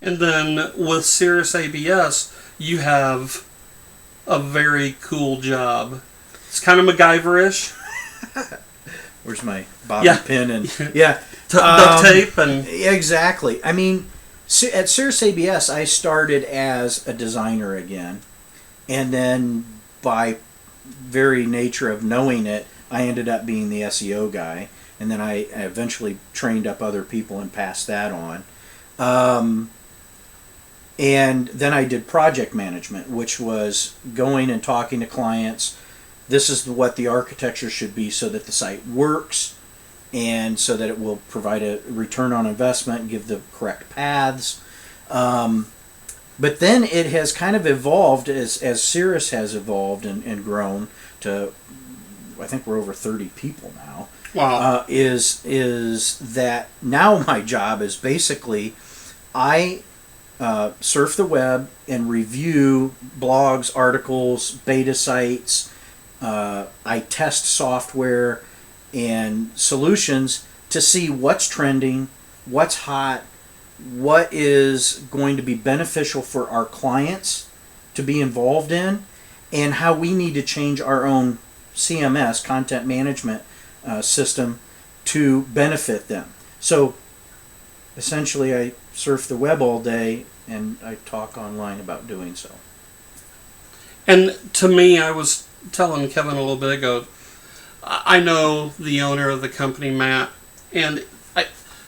And then with Cirrus ABS, you have a very cool job. It's kind of MacGyver-ish. Where's my bobby pin and duct tape and exactly. I mean, at Cirrus ABS, I started as a designer again, and then by very nature of knowing it, I ended up being the SEO guy, and then I eventually trained up other people and passed that on. And then I did project management, which was going and talking to clients. This is what the architecture should be so that the site works and so that it will provide a return on investment and give the correct paths. But then it has kind of evolved as Cirrus has evolved and grown to, I think we're over 30 people now. wow. Is that now my job is basically I surf the web and review blogs, articles, beta sites. I test software and solutions to see what's trending, what's hot, what is going to be beneficial for our clients to be involved in, and how we need to change our own CMS, content management system, to benefit them. So essentially I surf the web all day and I talk online about doing so. And to me, I was telling Kevin a little bit ago, I know the owner of the company, Matt, and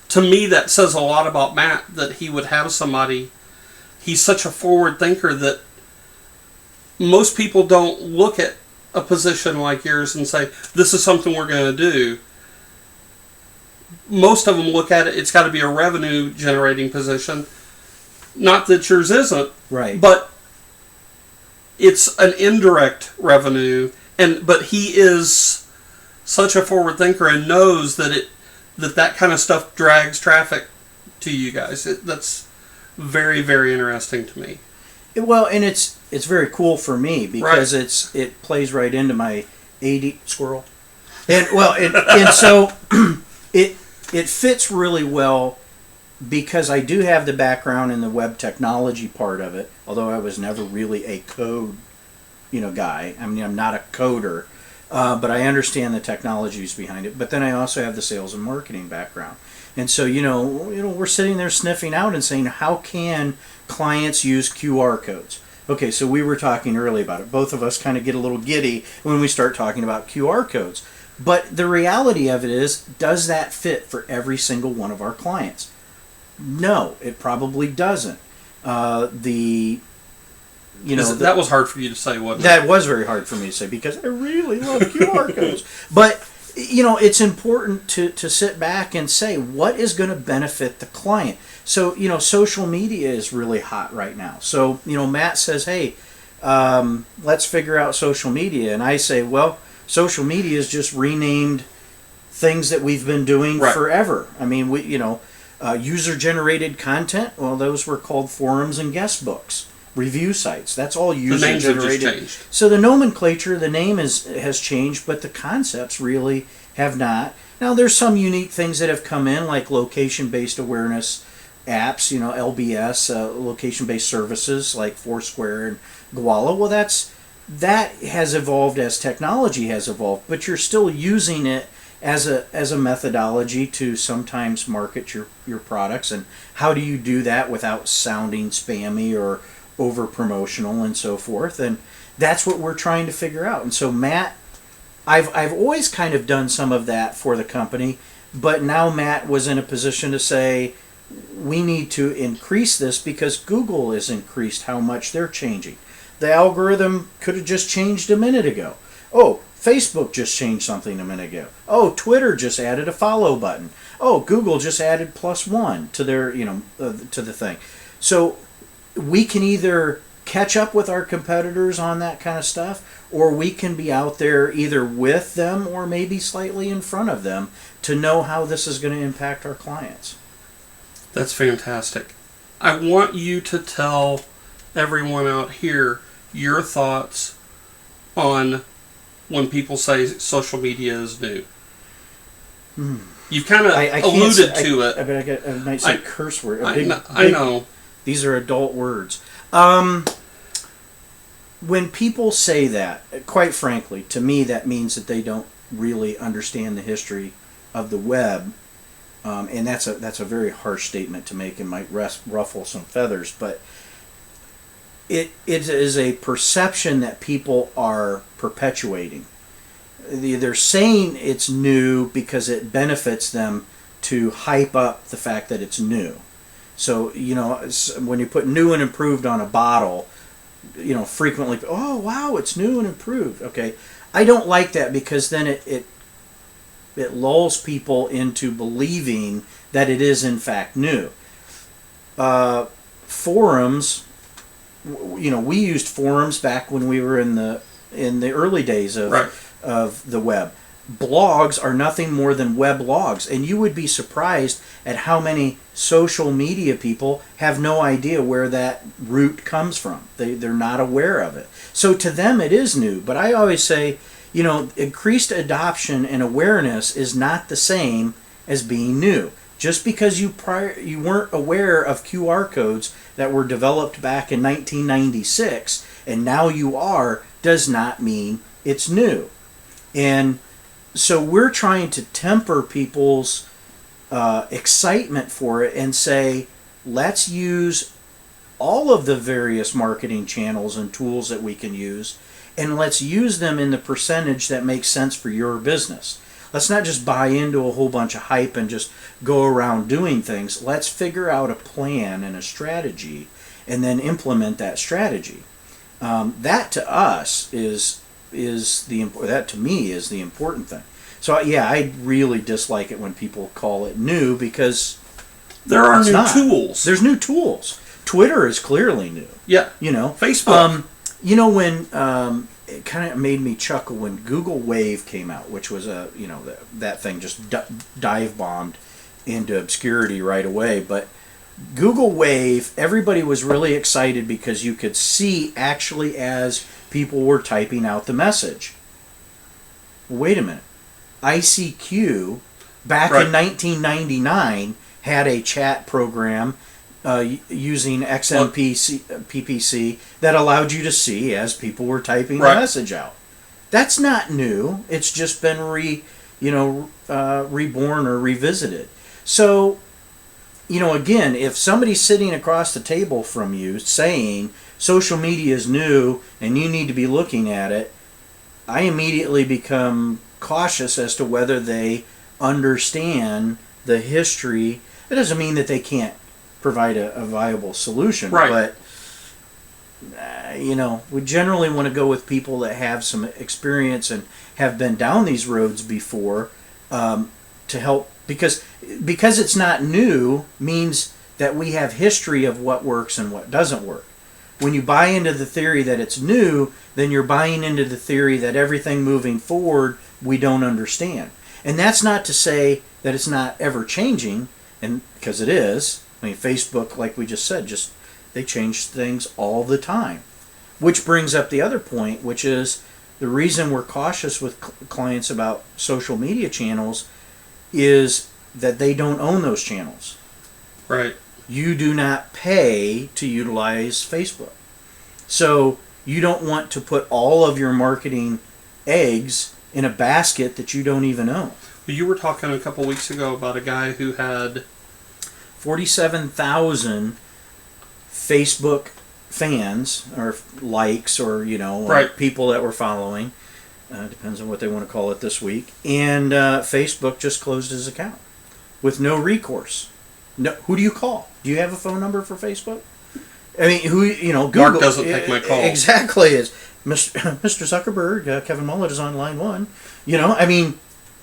to me that says a lot about Matt, that he would have somebody. He's such a forward thinker that most people don't look at a position like yours and say, this is something we're going to do. Most of them look at it, it's got to be a revenue generating position. Not that yours isn't, right? But it's an indirect revenue, but he is such a forward thinker and knows that that kind of stuff drags traffic to you guys. That's very, very interesting to me. Well, and it's very cool for me because it plays right into my AD squirrel, and so it fits really well because I do have the background in the web technology part of it. Although I was never really a code, guy. I mean, I'm not a coder, but I understand the technologies behind it. But then I also have the sales and marketing background, and so we're sitting there sniffing out and saying, how can clients use QR codes? Okay, so we were talking earlier about it. Both of us kind of get a little giddy when we start talking about QR codes. But the reality of it is, does that fit for every single one of our clients? No, it probably doesn't. That was hard for you to say, wasn't it? That was very hard for me to say because I really love QR codes. But it's important to sit back and say, what is going to benefit the client? So, social media is really hot right now. So, Matt says, hey, let's figure out social media. And I say, well, social media is just renamed things that we've been doing forever. I mean, user-generated content, well, those were called forums and guest books. Review sites, that's all user-generated. The names have just changed. So the nomenclature, the name has changed, but the concepts really have not. Now, there's some unique things that have come in, like location-based awareness apps, LBS, location-based services like Foursquare and Gowalla. Well, that has evolved as technology has evolved, but you're still using it as a methodology to sometimes market your products. And how do you do that without sounding spammy or over promotional and so forth? And that's what we're trying to figure out. And so Matt, I've always kind of done some of that for the company, but now Matt was in a position to say, we need to increase this because Google has increased how much they're changing. The algorithm could have just changed a minute ago. Oh, Facebook just changed something a minute ago. Oh, Twitter just added a follow button. Oh, Google just added +1 to their, to the thing. So we can either catch up with our competitors on that kind of stuff, or we can be out there either with them or maybe slightly in front of them to know how this is going to impact our clients. That's fantastic. I want you to tell everyone out here your thoughts on when people say social media is new. You've kind of alluded to it. I might say curse word. I know. These are adult words. When people say that, quite frankly, to me that means that they don't really understand the history of the web, and that's a very harsh statement to make and might ruffle some feathers, but it is a perception that people are perpetuating. They're saying it's new because it benefits them to hype up the fact that it's new. So, when you put new and improved on a bottle, frequently, oh, wow, it's new and improved. Okay. I don't like that because then it lulls people into believing that it is in fact new. Forums, we used forums back when we were in the early days of Right. of the web. Blogs are nothing more than web logs, and you would be surprised at how many social media people have no idea where that root comes from. They're not aware of it. So to them it is new, but I always say, increased adoption and awareness is not the same as being new. Just because you weren't aware of QR codes that were developed back in 1996 and now you are, does not mean it's new. And so we're trying to temper people's excitement for it and say, let's use all of the various marketing channels and tools that we can use, and let's use them in the percentage that makes sense for your business. Let's not just buy into a whole bunch of hype and just go around doing things. Let's figure out a plan and a strategy and then implement that strategy. That to us that to me is the important thing. So yeah, I really dislike it when people call it new because there are it's new not. tools. There's new tools. Twitter is clearly new. Yeah. Facebook. When it kind of made me chuckle when Google Wave came out, which was that thing just dive bombed into obscurity right away. But Google Wave, everybody was really excited because you could see actually as people were typing out the message. Wait a minute. ICQ, back in 1999, had a chat program using PPC that allowed you to see as people were typing the message out. That's not new. It's just been reborn or revisited. So, again, if somebody's sitting across the table from you saying social media is new and you need to be looking at it, I immediately become cautious as to whether they understand the history. It doesn't mean that they can't provide a viable solution, but we generally want to go with people that have some experience and have been down these roads before to help, because it's not new means that we have history of what works and what doesn't work. When you buy into the theory that it's new, then you're buying into the theory that everything moving forward we don't understand. And that's not to say that it's not ever changing, and because it is. I mean, Facebook, like we just said, they change things all the time. Which brings up the other point, which is the reason we're cautious with clients about social media channels is that they don't own those channels. Right. You do not pay to utilize Facebook. So you don't want to put all of your marketing eggs in a basket that you don't even own. You were talking a couple weeks ago about a guy who had 47,000 Facebook fans or likes or people that were following. Depends on what they want to call it this week. And Facebook just closed his account with no recourse. No, who do you call? Do you have a phone number for Facebook? I mean, Google. Mark doesn't take my calls. Exactly. Is Mr. Zuckerberg, Kevin Mullett is on line 1.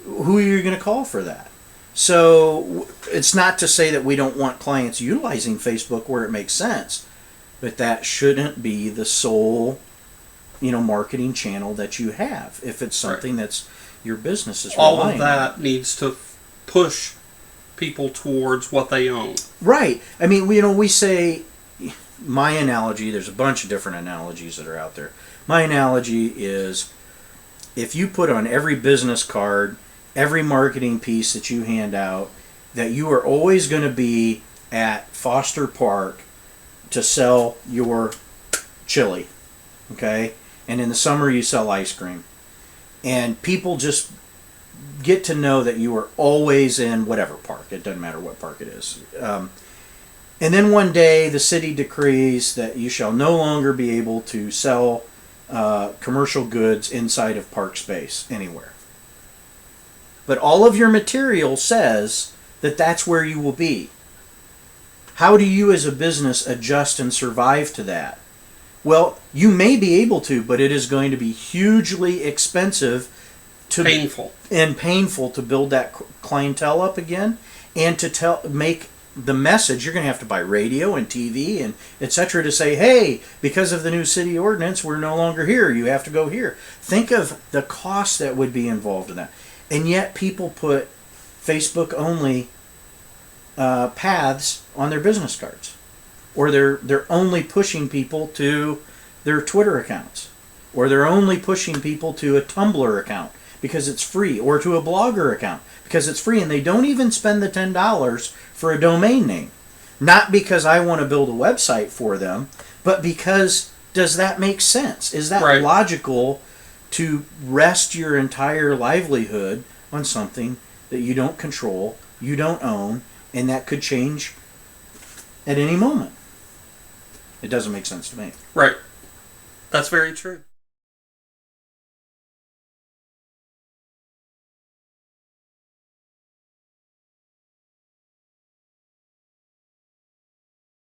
Who are you going to call for that? So it's not to say that we don't want clients utilizing Facebook where it makes sense, but that shouldn't be the sole, marketing channel that you have. If it's something that's your business is all relying of that on. needs to push people towards what they own. Right. I mean, we say, my analogy, there's a bunch of different analogies that are out there. My analogy is if you put on every business card, every marketing piece that you hand out, that you are always going to be at Foster Park to sell your chili, okay? And in the summer you sell ice cream. And people just get to know that you are always in whatever park. It doesn't matter what park it is. And then one day the city decrees that you shall no longer be able to sell commercial goods inside of park space anywhere. But all of your material says that that's where you will be. How do you as a business adjust and survive to that? Well, you may be able to, but it is going to be hugely expensive painful to build that clientele up again, and to make the message. You're going to have to buy radio and TV and etc. to say, hey, because of the new city ordinance, we're no longer here. You have to go here. Think of the cost that would be involved in that. And yet people put Facebook only paths on their business cards, or they're only pushing people to their Twitter accounts, or they're only pushing people to a Tumblr account because it's free, or to a Blogger account because it's free, and they don't even spend the $10 for a domain name. Not because I want to build a website for them, but because, does that make sense? Is that right. logical to rest your entire livelihood on something that you don't control, you don't own, and that could change at any moment? It doesn't make sense to me. Right. That's very true.